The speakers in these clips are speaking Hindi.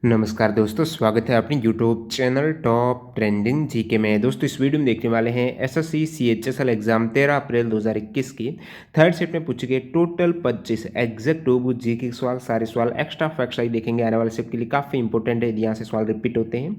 नमस्कार दोस्तों, स्वागत है अपनी YouTube channel top trending GK में। दोस्तों इस वीडियो में देखने वाले हैं एसएससी सीएचएसएल एग्जाम 13 अप्रैल 2021 की थर्ड सेट में पूछे गए टोटल 25 एग्जैक्ट टू जीके के सवाल। सारे सवाल एक्स्ट्रा फैक्ट्स आई देखेंगे, आने वाले सेट के लिए काफ़ी इंपॉर्टेंट है, यहाँ से सवाल रिपीट होते हैं।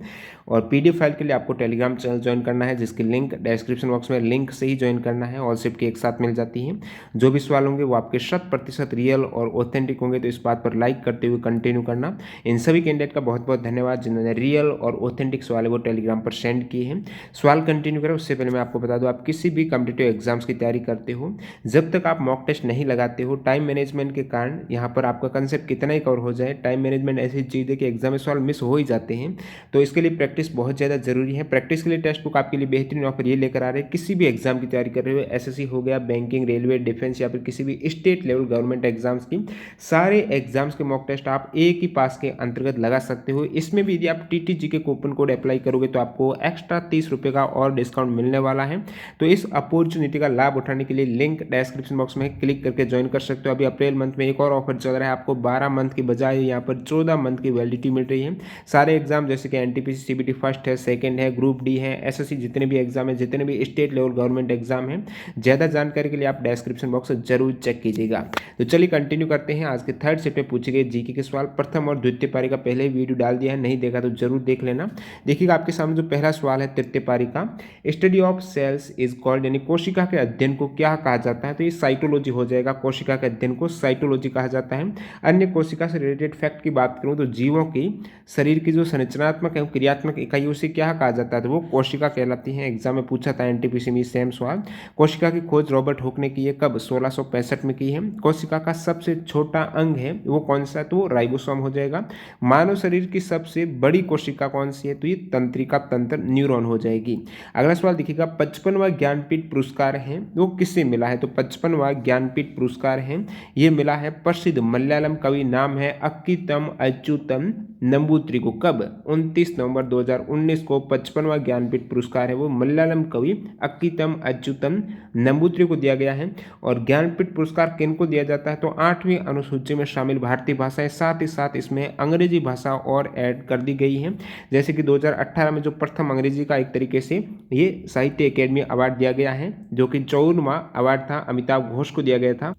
और पीडीएफ फाइल के लिए आपको टेलीग्राम चैनल ज्वाइन करना है, जिसकी लिंक डिस्क्रिप्शन बॉक्स में लिंक से ही ज्वाइन करना है। ऑल शिफ्ट की एक साथ मिल जाती है। जो भी सवाल होंगे वो आपके 100% रियल और ऑथेंटिक होंगे, तो इस बात पर लाइक करते हुए कंटिन्यू करना। इन सभी कैंडिडेट का बहुत बहुत धन्यवाद जिन्होंने रियल और ऑथेंटिक सवाल है वो टेलीग्राम पर सेंड किए हैं। सवाल कंटिन्यू करें उससे पहले मैं आपको बता दूं, आप किसी भी कॉम्पिटिटिव एग्जाम्स की तैयारी करते हो, जब तक आप मॉक टेस्ट नहीं लगाते हो, टाइम मैनेजमेंट के कारण यहाँ पर आपका कंसेप्ट कितना ही कवर हो जाए, टाइम मैनेजमेंट ऐसी चीज़ है कि एग्जाम में सवाल मिस हो ही जाते हैं। तो इसके लिए प्रैक्टिस बहुत ज़्यादा जरूरी है। प्रैक्टिस के लिए टेक्स्ट बुक आपके लिए बेहतरीन ऑफर ये लेकर आ रहे हैं। किसी भी एग्जाम की तैयारी कर रहे हो, एसएससी हो गया, बैंकिंग, रेलवे, डिफेंस या फिर किसी भी स्टेट लेवल गवर्नमेंट एग्जाम्स की, सारे एग्जाम्स के मॉक टेस्ट आप एक ही पास के अंतर्गत लगा सकते हो। इसमें भी यदि आप टीटीजी के कूपन कोड अप्लाई करोगे तो आपको एक्स्ट्रा 30 रुपये का और डिस्काउंट मिलने वाला है। तो इस अपॉर्चुनिटी का लाभ उठाने के लिए लिंक डिस्क्रिप्शन बॉक्स में क्लिक करके ज्वाइन कर सकते हो। अभी अप्रैल मंथ में एक और ऑफर चल रहा है, आपको 12 मंथ की बजाय यहाँ पर 14 मंथ की वैलिडिटी मिल रही है। सारे एग्जाम जैसे कि एनटीपीसी, सीबीटी फर्स्ट है, सेकंड है, ग्रुप डी है, एसएससी जितने भी एग्जाम है, जितने भी स्टेट लेवल गवर्नमेंट एग्जाम है, ज़्यादा जानकारी के लिए आप डिस्क्रिप्शन बॉक्स जरूर चेक कीजिएगा। तो चलिए कंटिन्यू करते हैं। आज के थर्ड सेट में पूछे गए जीके के सवाल। प्रथम और द्वितीय पारी का पहले ही वीडियो डाल दिया है, नहीं देखा तो जरूर देख लेना। देखिएगा आपके सामने जो पहला सवाल है तृतीय पारी का, study of cells is called, यानी कोशिका के अध्ययन को क्या कहा जाता है, तो ये साइटोलॉजी हो जाएगा। कोशिका के अध्ययन को साइटोलॉजी कहा जाता है। अन्य कोशिका से रिलेटेड फैक्ट की बात करूं तो जीवों की शरीर की जो संरचनात्मक एवं क्रियात्मक इकाई उसे क्या कहा जाता है, तो वो कोशिका कहलाती है। एग्जाम में पूछा था एनटीपीसी में सेम सवाल। कोशिका की खोज रॉबर्ट हुक ने की है, कब? 1665 में की है। कोशिका का सबसे छोटा अंग है वो कौन सा है, तो वो राइबोसोम हो जाएगा। मानव शरीर की सबसे बड़ी कोशिका कौन सी है, तो ये तंत्रिका तंत्र न्यूरॉन हो जाएगी। अगला सवाल देखिएगा, 55वां ज्ञानपीठ पुरस्कार है वो किससे मिला है, तो 55वां ज्ञानपीठ पुरस्कार है ये मिला है प्रसिद्ध मलयालम कवि, नाम है अक्कीतम अच्युतम नंबूत्री को। कब? 29 नवंबर 2019 को 55वां ज्ञानपीठ पुरस्कार है वो मलयालम कवि अक्कीतम अच्युतम नंबूत्री को दिया गया है। और ज्ञानपीठ पुरस्कार किन को दिया जाता है, तो 8वीं अनुसूची में शामिल भारतीय भाषाएं, साथ ही साथ इसमें अंग्रेजी भाषा और ऐड कर दी गई है। जैसे कि 2018 में जो प्रथम अंग्रेजी का एक तरीके से ये साहित्य अकेडमी अवार्ड दिया गया है, जो कि 54वां अवार्ड था, अमिताभ घोष को दिया गया था।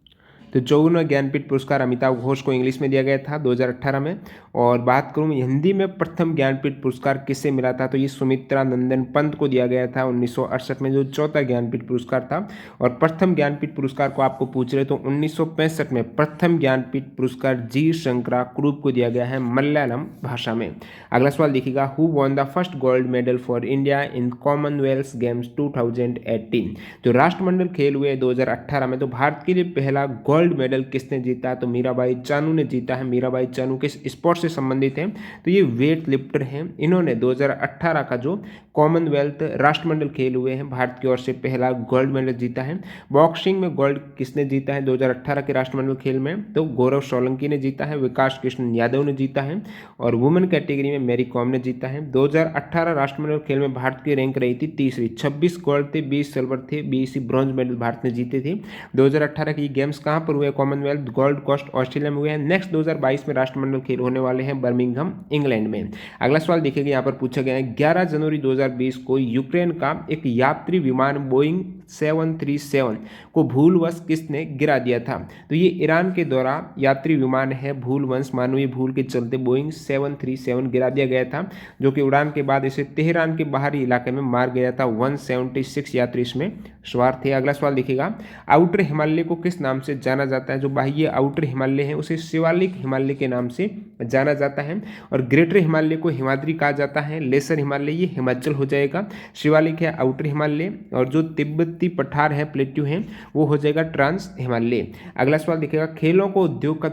तो 54वां ज्ञानपीठ पुरस्कार अमिताभ घोष को इंग्लिश में दिया गया था 2018 में। और बात करूं हिंदी में प्रथम ज्ञानपीठ पुरस्कार किससे मिला था, तो ये सुमित्रा नंदन पंत को दिया गया था 1968 में, जो चौथा ज्ञानपीठ पुरस्कार था। और प्रथम ज्ञानपीठ पुरस्कार को आपको पूछ रहे तो 1965 में प्रथम ज्ञानपीठ पुरस्कार जी शंकरा कुरूप को दिया गया है मलयालम भाषा में। अगला सवाल देखिएगा, who won the first gold medal for India in Commonwealth games 2018, जो राष्ट्रमंडल खेल हुए 2018 में, तो भारत के लिए पहला गोल्ड मेडल किसने जीता, तो मीराबाई चानू ने जीता है। मीराबाई चानू किस स्पोर्ट से संबंधित है, तो ये वेट लिफ्टर हैं। इन्होंने 2018 का जो कॉमनवेल्थ राष्ट्रमंडल खेल हुए हैं, भारत की ओर से पहला गोल्ड मेडल जीता है। बॉक्सिंग में गोल्ड किसने जीता है 2018 के राष्ट्रमंडल खेल में, तो गौरव सोलंकी ने जीता है, विकास कृष्ण यादव ने जीता है। और वुमेन कैटेगरी में मैरी कॉम ने जीता है। 2018 राष्ट्रमंडल खेल में भारत की रैंक रही थी तीसरी, 26 गोल्ड थे, 20 सिल्वर थे, 20 ब्रॉन्ज मेडल भारत ने जीते थे। 2018 की गेम्स कहाँ पर हुए, कॉमनवेल्थ गोल्ड कोस्ट ऑस्ट्रेलिया में हुए हैं। नेक्स्ट 2022 में राष्ट्रमंडल खेल होने वाले हैं बर्मिंघम इंग्लैंड में। अगला सवाल देखिएगा, यहाँ पर पूछा गया है 11 जनवरी 2020 को यूक्रेन का एक यात्री विमान बोइंग 737 को भूलवश किसने गिरा दिया था, तो ये ईरान के दौरा यात्री विमान है, भूलवश मानवीय भूल के चलते बोइंग 737 गिरा दिया गया था, जो कि उड़ान के बाद इसे तेहरान के बाहरी इलाके में मार गया था। 176 यात्री इसमें सवार थे। अगला सवाल देखिएगा, आउटर हिमालय को किस नाम से जाना जाता है, जो बाह्य आउटर हिमालय है उसे शिवालिक हिमालय के नाम से जाना जाता है। और ग्रेटर हिमालय को हिमाद्री कहा जाता है। लेसर हिमालय ये हिमाचल हो जाएगा, शिवालिक है आउटर हिमालय, और जो तिब्बती पठार है प्लेट्यू है वो हो जाएगा ट्रांस हिमालय। अगला सवाल देखिएगा, खेलों को उद्योग का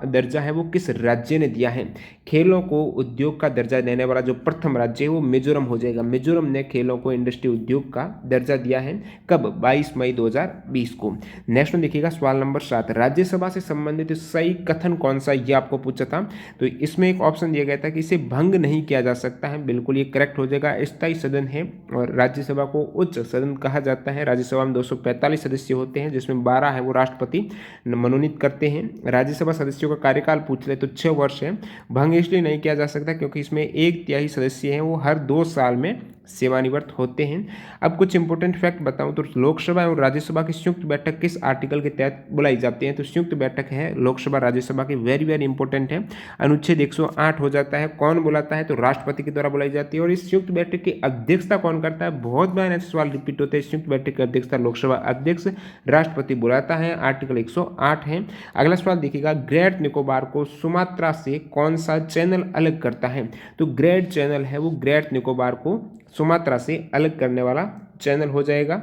दर्जा है वो किस राज्य ने दिया है, खेलों को उद्योग का दर्जा देने वाला जो प्रथम राज्य है वो मिजोरम हो जाएगा। मिजोरम ने खेलों को इंडस्ट्री उद्योग का दर्जा दिया है, कब? 22 मई 2020 को। नेक्स्ट में देखिएगा सवाल नंबर 7, राज्यसभा से संबंधित सही कथन कौन सा, ये आपको पूछा था। तो इसमें एक ऑप्शन दिया गया था कि इसे भंग नहीं किया जा सकता है, बिल्कुल ये करेक्ट हो जाएगा। स्थायी सदन है और राज्यसभा को उच्च सदन कहा जाता है, राज्यसभा में 245 सदस्य होते हैं, जिसमें 12 है वो राष्ट्रपति मनोनीत करते हैं। राज्यसभा सदस्यों का कार्यकाल पूछ ले तो 6 वर्ष है। भंग इसलिए नहीं किया जा सकता क्योंकि इसमें 1/3 सदस्य हैं वो हर 2 साल में सेवानिवृत्त होते हैं। अब कुछ इंपॉर्टेंट फैक्ट बताऊं तो लोकसभा एवं राज्यसभा की संयुक्त बैठक किस आर्टिकल के तहत बुलाई जाती है, तो संयुक्त बैठक है लोकसभा राज्यसभा की, वेरी वेरी इंपॉर्टेंट है। अनुच्छेद 108 हो जाता है। कौन बुलाता है, तो राष्ट्रपति के द्वारा बुलाई जाती है। और इस संयुक्त बैठक की अध्यक्षता कौन करता है, बहुत बार ऐसे सवाल रिपीट होते हैं। संयुक्त बैठक की अध्यक्षता लोकसभा अध्यक्ष राष्ट्रपति बुलाता है, आर्टिकल 108 है। अगला सवाल देखिएगा, ग्रेट निकोबार को सुमात्रा से कौन सा चैनल अलग करता है, तो ग्रेट चैनल है वो ग्रेट निकोबार को सुमात्रा से अलग करने वाला चैनल हो जाएगा,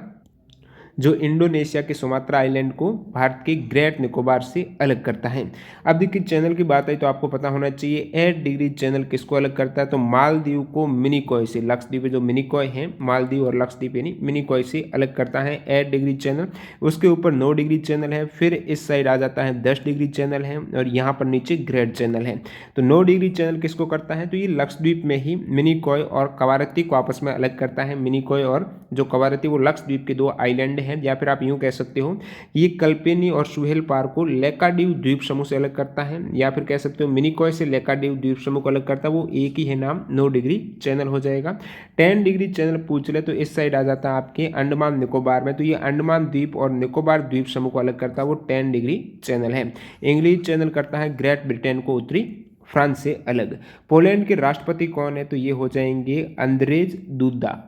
जो इंडोनेशिया के सुमात्रा आइलैंड को भारत के ग्रेट निकोबार से अलग करता है। अब देखिए चैनल की बात आई तो आपको पता होना चाहिए 8 डिग्री चैनल किसको अलग करता है, तो मालदीव को मिनिकॉय से, लक्षद्वीप जो मिनिकॉय है, मालदीव और लक्षद्वीप यानी मिनिकॉय से अलग करता है 8 डिग्री चैनल। उसके ऊपर 9 डिग्री चैनल है, फिर इस साइड आ जाता है 10 डिग्री चैनल है, और यहाँ पर नीचे ग्रेट चैनल है। तो 9 डिग्री चैनल किसको करता है, तो ये लक्षद्वीप में ही मिनिकॉय और कवारत्ती को आपस में अलग करता है। मिनिकॉय और जो कवारत्ती वो लक्षद्वीप के 2 आइलैंड हैं, या फिर आप यूं कह सकते हो ये कल्पेनी और सुहेल पार को लेकाडीव द्वीप समूह से अलग करता है, या फिर कह सकते हो मिनिकॉय से लेकाडीव द्वीप समूह को अलग करता है, वो एक ही है नाम, 9 डिग्री चैनल हो जाएगा। 10 डिग्री चैनल पूछ ले तो इस साइड आ जाता है आपके अंडमान निकोबार में, तो ये अंडमान द्वीप और निकोबार द्वीप समूह को अलग करता है, वो 10 डिग्री चैनल है। इंग्लिश चैनल करता है ग्रेट ब्रिटेन को उत्तरी फ्रांस से अलग। पोलैंड के राष्ट्रपति कौन है, तो ये हो जाएंगे अंद्रेज दूदा।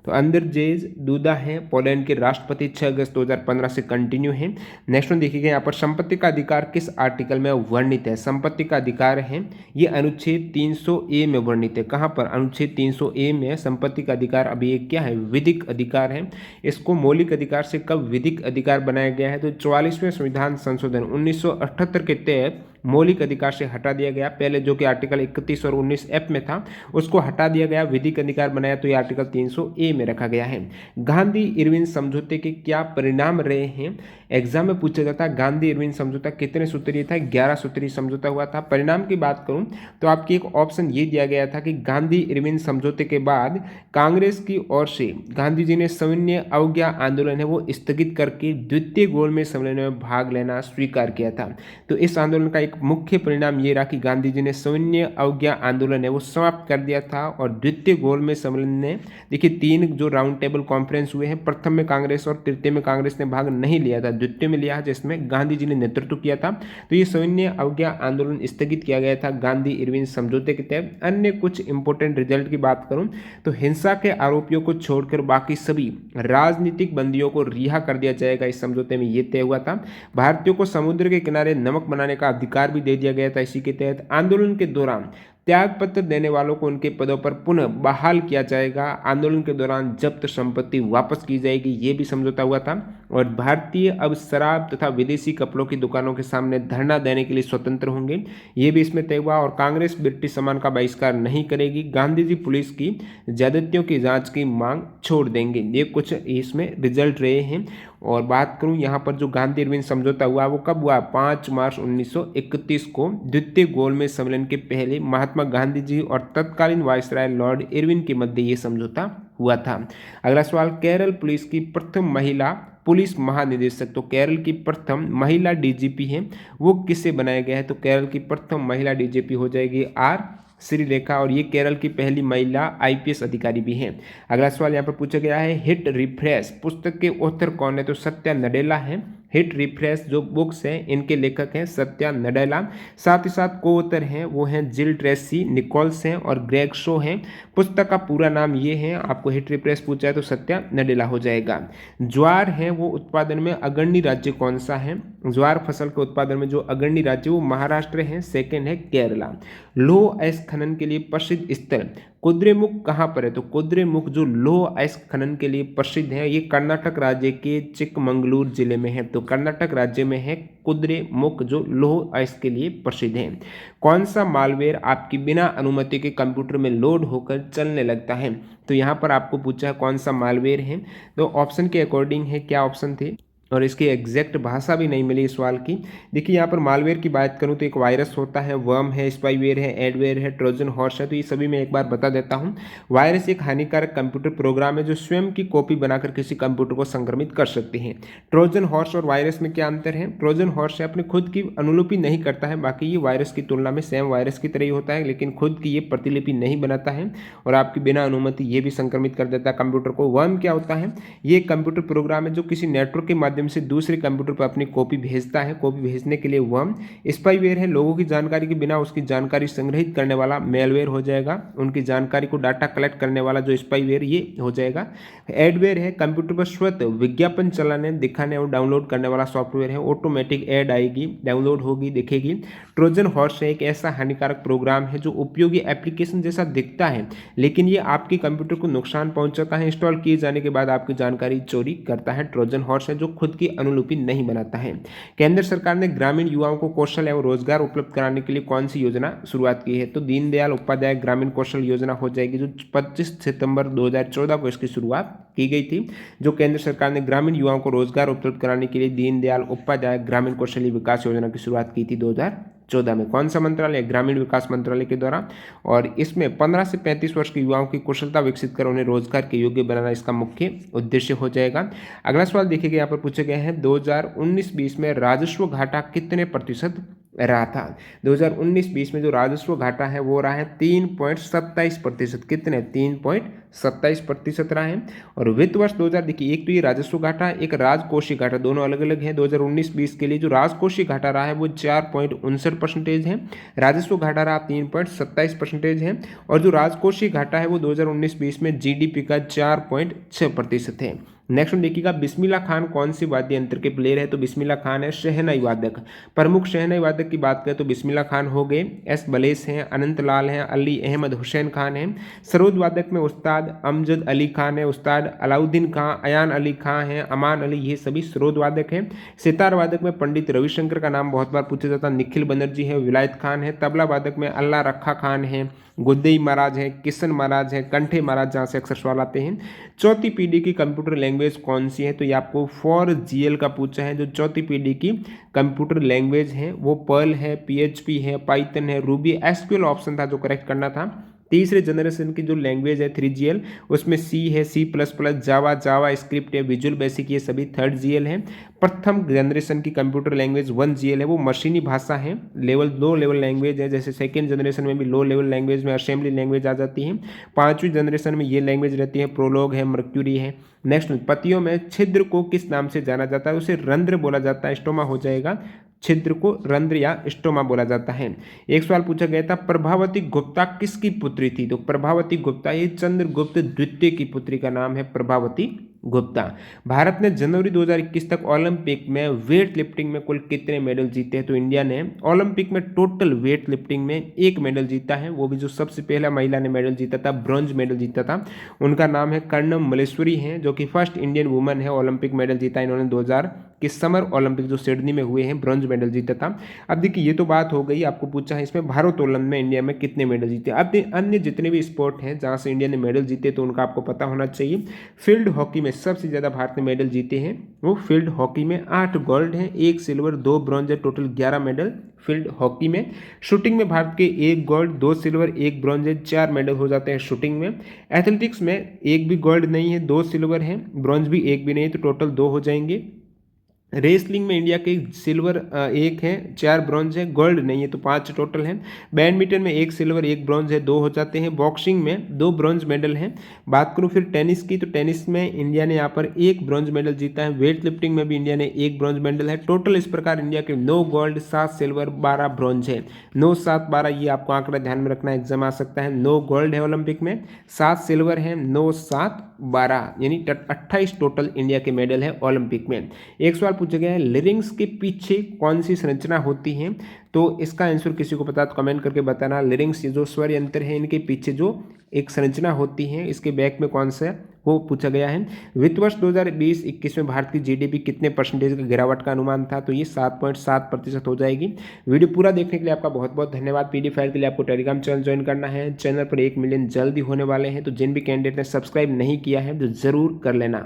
तो अंद्रेज दूदा है पोलैंड के राष्ट्रपति, 6 अगस्त 2015 से कंटिन्यू है। नेक्स्ट वन देखिएगा, यहाँ पर संपत्ति का अधिकार किस आर्टिकल में वर्णित है, संपत्ति का अधिकार है ये अनुच्छेद 300A में वर्णित है। कहाँ पर, अनुच्छेद 300A में संपत्ति का अधिकार। अभी ये क्या है, विधिक अधिकार है। इसको मौलिक अधिकार से कब विधिक अधिकार बनाया गया है, तो 44वें संविधान संशोधन 1978 के तहत मौलिक अधिकार से हटा दिया गया। पहले जो कि आर्टिकल 31 और 19F में था उसको हटा दिया गया, विधिक अधिकार बनाया, तो ये आर्टिकल 300A में रखा गया है। गांधी इरविन समझौते के क्या परिणाम रहे हैं, एग्जाम में पूछा जाता है। गांधी इरविन समझौता कितने सूत्रीय था, 11 सूत्रीय समझौता हुआ था। परिणाम की बात करूं तो आपकी एक ऑप्शन ये दिया गया था कि गांधी इरविन समझौते के बाद कांग्रेस की ओर से गांधी जी ने सविनय अवज्ञा आंदोलन है वो स्थगित करके द्वितीय गोलमेज सम्मेलन में भाग लेना स्वीकार किया था। तो इस आंदोलन का एक मुख्य परिणाम ये रहा कि गांधी जी ने सविनय अवज्ञा आंदोलन है वो समाप्त कर दिया था, और द्वितीय गोलमेज सम्मेलन ने, देखिए 3 जो राउंड टेबल कॉन्फ्रेंस हुए हैं, प्रथम में कांग्रेस और तृतीय में कांग्रेस ने भाग नहीं लिया था, द्वितीय में लिया जिसमें गांधी जी ने नेतृत्व किया था। तो ये सविनय अवज्ञा आंदोलन स्थगित किया गया था गांधी इरविन समझौते के तहत। अन्य कुछ इंपोर्टेंट रिजल्ट की बात करूं तो हिंसा के आरोपियों को छोड़कर बाकी सभी राजनीतिक बंदियों को रिहा कर दिया जाएगा, इस समझौते में ये तय हुआ था। भारतीयों को समुद्र के किनारे नमक बनाने का अधिकार भी दे दिया गया था इसी के तहत। आंदोलन के दौरान त्यागपत्र देने वालों को उनके पदों पर पुनः बहाल किया जाएगा। आंदोलन के दौरान जब्त संपत्ति वापस की जाएगी, ये भी समझौता हुआ था। और भारतीय अब शराब तथा विदेशी कपड़ों की दुकानों के सामने धरना देने के लिए स्वतंत्र होंगे, ये भी इसमें तय हुआ। और कांग्रेस ब्रिटिश सामान का बहिष्कार नहीं करेगी। गांधी जी पुलिस की ज्यादतियों की जांच की मांग छोड़ देंगे। ये कुछ इसमें रिजल्ट रहे हैं। और बात करूं यहाँ पर जो गांधी इरविन समझौता हुआ वो कब हुआ, 5 मार्च 1931 को द्वितीय गोलमेज सम्मेलन के पहले महात्मा गांधी जी और तत्कालीन वायसराय लॉर्ड इरविन के मध्य ये समझौता हुआ था। अगला सवाल, केरल पुलिस की प्रथम महिला पुलिस महानिदेशक, तो केरल की प्रथम महिला डीजीपी है वो किससे बनाया गया है, तो केरल की प्रथम महिला डीजीपी हो जाएगी आर श्रीलेखा, और ये केरल की पहली महिला आईपीएस अधिकारी भी हैं। अगला सवाल यहाँ पर पूछा गया है, हिट रिफ्रेश पुस्तक के ऑथर कौन है, तो सत्या नडेला है। हिट रिफ्रेश जो बुक्स हैं इनके लेखक हैं सत्या नडेला। साथ ही साथ को ऑथर हैं वो हैं जिल ट्रेसी निकोल्स हैं और ग्रेग शो हैं। पुस्तक का पूरा नाम ये है, आपको हिट रिफ्रेश पूछा है तो सत्या नडेला हो जाएगा। ज्वार है वो उत्पादन में अग्रणी राज्य कौन सा है, ज्वार फसल के उत्पादन में जो अग्रणी राज्य वो महाराष्ट्र है, सेकेंड है केरला। लौह अयस्क खनन के लिए प्रसिद्ध स्थल कुद्रेमुख कहाँ पर है, तो कुद्रेमुख जो लौह अयस्क खनन के लिए प्रसिद्ध है ये कर्नाटक राज्य के चिकमंगलूर जिले में है। तो कर्नाटक राज्य में है कुद्रेमुख जो लौह अयस्क के लिए प्रसिद्ध है। कौन सा मालवेयर आपकी बिना अनुमति के कंप्यूटर में लोड होकर चलने लगता है, तो यहाँ पर आपको पूछा है कौन सा मालवेयर है। तो ऑप्शन के अकॉर्डिंग है, क्या ऑप्शन थे, और इसकी एग्जैक्ट भाषा भी नहीं मिली इस सवाल की। देखिए यहाँ पर मालवेयर की बात करूँ तो एक वायरस होता है, वर्म है, स्पाईवेयर है, एडवेयर है, ट्रोजन हॉर्स है। तो ये सभी मैं एक बार बता देता हूँ। वायरस एक हानिकारक कंप्यूटर प्रोग्राम है जो स्वयं की कॉपी बनाकर किसी कंप्यूटर को संक्रमित कर सकती है। ट्रोजन हॉर्स और वायरस में क्या अंतर है? ट्रोजन हॉर्स अपने खुद की अनुलिपि नहीं करता है, बाकी ये वायरस की तुलना में सेम वायरस की तरह ही होता है, लेकिन खुद की ये प्रतिलिपि नहीं बनाता है और आपकी बिना अनुमति ये भी संक्रमित कर देता है कंप्यूटर को। वर्म क्या होता है? ये एक कंप्यूटर प्रोग्राम है जो किसी नेटवर्क के माध्यम से दूसरे कंप्यूटर पर अपनी कॉपी भेजता है। कॉपी भेजने के लिए वर्म। स्पाईवेयर है, लोगों की जानकारी के बिना उसकी जानकारी संग्रहित करने वाला मेलवेयर हो जाएगा। उनकी जानकारी को डाटा कलेक्ट करने वाला जो स्पाईवेयर ये हो जाएगा। एडवेयर है, कंप्यूटर पर स्वतः विज्ञापन चलाने, दिखाने और डाउनलोड करने वाला सॉफ्टवेयर है। ऑटोमेटिक ऐड आएगी, डाउनलोड होगी, दिखेगी। ट्रोजन हॉर्स है एक ऐसा हानिकारक प्रोग्राम है जो उपयोगी एप्लीकेशन जैसा दिखता है, लेकिन ये आपके कंप्यूटर को नुकसान पहुंचाता है। इंस्टॉल किए जाने के बाद आपकी जानकारी चोरी करता है। ट्रोजन हॉर्स है जो खुद की अनुलिपि नहीं बनाता है। केंद्र सरकार ने ग्रामीण युवाओं को कौशल एवं रोजगार उपलब्ध कराने के लिए कौन सी योजना शुरुआत की है? तो दीनदयाल उपाध्याय ग्रामीण कौशल योजना हो जाएगी, जो 25 सितंबर 2014 को इसकी शुरुआत की गई थी। जो केंद्र सरकार ने ग्रामीण युवाओं को रोजगार उपलब्ध कराने के लिए दीनदयाल उपाध्याय ग्रामीण कौशल्य विकास योजना की शुरुआत की थी 2014 में। कौन सा मंत्रालय? ग्रामीण विकास मंत्रालय के द्वारा। और इसमें 15 से 35 वर्ष के युवाओं की कुशलता विकसित कर उन्हें रोजगार के योग्य बनाना इसका मुख्य उद्देश्य हो जाएगा। अगला सवाल देखिएगा, यहाँ पर पूछे गए हैं 2019-20 में राजस्व घाटा कितने प्रतिशत रहा था? 2019-20 में जो राजस्व घाटा है वो रहा है 3.27%। कितने? 3.27% रहा है। और वित्त वर्ष 2000, देखिए एक तो ये राजस्व घाटा, एक राजकोषीय घाटा, दोनों अलग अलग है। 2019-20 के लिए जो राजकोषीय घाटा रहा है वो 4.59% है। राजस्व घाटा रहा 3.27% है। और जो राजकोषीय घाटा है वो 2019-20 में जीडीपी का 4.6% है। नेक्स्ट में देखिएगा, बिस्मिल्लाह खान कौन सी वाद्य यंत्र के प्लेयर है? तो बिस्मिल्लाह खान है शहनाई वादक। प्रमुख शहनाई वादक की बात करें तो बिस्मिल्लाह खान हो गए, एस बलेस हैं, अनंत लाल हैं, अली अहमद हुसैन खान हैं। सरोद वादक में उस्ताद अमजद अली खान है, उस्ताद अलाउद्दीन खान, अयान अली खान हैं, अमान अली, ये सभी सरोद वादक हैं। सितार वादक में पंडित रविशंकर का नाम बहुत बार पूछा जाता है, निखिल बनर्जी है, विलायत खान है। तबला वादक में अल्लाह रखा खान है, गुद्दई महाराज है, किशन महाराज है, कंठे महाराज, जहाँ से अक्सर सवाल आते हैं। चौथी पीढ़ी की कंप्यूटर लैंग्वेज कौन सी है? तो ये आपको 4GL का पूछा है। जो चौथी पीढ़ी की कंप्यूटर लैंग्वेज है वो पर्ल है, PHP है, पाइथन है, रूबी, SQL ऑप्शन था जो करेक्ट करना था। तीसरे जनरेशन की जो लैंग्वेज है 3GL, उसमें C है, C++, जावा स्क्रिप्ट है, विजुअल बेसिक, ये सभी 3rd GL है। प्रथम जनरेशन की कंप्यूटर लैंग्वेज 1GL है, वो मशीनी भाषा है, लो लेवल लैंग्वेज है। जैसे सेकेंड जनरेशन में भी लो लेवल लैंग्वेज में असेंबली लैंग्वेज आ जाती है। 5वीं जनरेशन में ये लैंग्वेज रहती है, प्रोलॉग है, मर्क्यूरी है। नेक्स्ट, पतियों में छिद्र को किस नाम से जाना जाता है? उसे रंध्र बोला जाता है, स्टोमा हो जाएगा। छिद्र को रंध्र या स्टोमा बोला जाता है। एक सवाल पूछा गया था, प्रभावती गुप्ता किसकी पुत्री थी? तो प्रभावती गुप्ता ये चंद्रगुप्त द्वितीय की पुत्री का नाम है प्रभावती गुप्ता। भारत ने जनवरी 2021 तक ओलंपिक में वेट लिफ्टिंग में कुल कितने मेडल जीते हैं? तो इंडिया ने ओलंपिक में टोटल वेट लिफ्टिंग में 1 मेडल जीता है, वो भी जो सबसे पहला महिला ने मेडल जीता था, ब्रॉन्ज मेडल जीता था, उनका नाम है कर्णम मल्लेश्वरी है, जो कि फर्स्ट इंडियन वुमन है। ओलंपिक मेडल जीता इन्होंने 2000 के समर ओलंपिक जो सिडनी में हुए हैं, ब्रॉन्ज मेडल जीता था। अब देखिए ये तो बात हो गई, आपको पूछा है इसमें भारोत्तोलन में इंडिया में कितने मेडल जीते। अब अन्य जितने भी स्पोर्ट हैं जहाँ से इंडिया ने मेडल जीते तो उनका आपको पता होना चाहिए। फील्ड हॉकी में सबसे ज़्यादा भारत ने मेडल जीते हैं, वो फील्ड हॉकी में 8 गोल्ड हैं, 1 सिल्वर 2 ब्रॉन्ज है, टोटल 11 मेडल फील्ड हॉकी में। शूटिंग में भारत के 1 गोल्ड 2 सिल्वर 1 ब्रॉन्ज है, 4 मेडल हो जाते हैं शूटिंग में। एथलेटिक्स में 1 भी गोल्ड नहीं है, 2 सिल्वर है, ब्रॉन्ज भी 1 भी नहीं, तो टोटल 2 हो जाएंगे। रेसलिंग में इंडिया के सिल्वर 1 है, 4 ब्रॉन्ज है, गोल्ड नहीं है, तो 5 टोटल है। बैडमिंटन में 1 सिल्वर 1 ब्रॉन्ज है, 2 हो जाते हैं। बॉक्सिंग में 2 ब्रॉन्ज मेडल हैं। बात करूं फिर टेनिस की, तो टेनिस में इंडिया ने यहाँ पर 1 ब्रॉन्ज मेडल जीता है। वेट लिफ्टिंग में भी इंडिया ने 1 ब्रॉन्ज मेडल है। टोटल इस प्रकार इंडिया के 9 गोल्ड 7 सिल्वर 12 ब्रॉन्ज है। 9 7 12 ये आपको आंकड़ा ध्यान में रखना, एग्जाम आ सकता है। 9 गोल्ड है ओलंपिक में, 7 सिल्वर है, 9 7 12 यानी 28 टोटल इंडिया के मेडल है ओलंपिक में। एक सवाल पूछा गया है, लिरिंग्स के पीछे कौन सी संरचना होती है? तो इसका आंसर किसी को पता तो कमेंट करके बताना। लिरिंग्स ये जो स्वर यंत्र है इनके पीछे जो एक संरचना होती है, इसके बैक में कौन सा है वो पूछा गया है। वित्त वर्ष 2020-21 में भारत की जीडीपी कितने परसेंटेज का गिरावट का अनुमान था? तो ये 7.7% हो जाएगी। वीडियो पूरा देखने के लिए आपका बहुत बहुत धन्यवाद। पीडीएफ फाइल के लिए आपको टेलीग्राम चैनल ज्वाइन करना है। चैनल पर 1 मिलियन जल्दी होने वाले हैं, तो जिन भी कैंडिडेट ने सब्सक्राइब नहीं किया है तो जरूर कर लेना।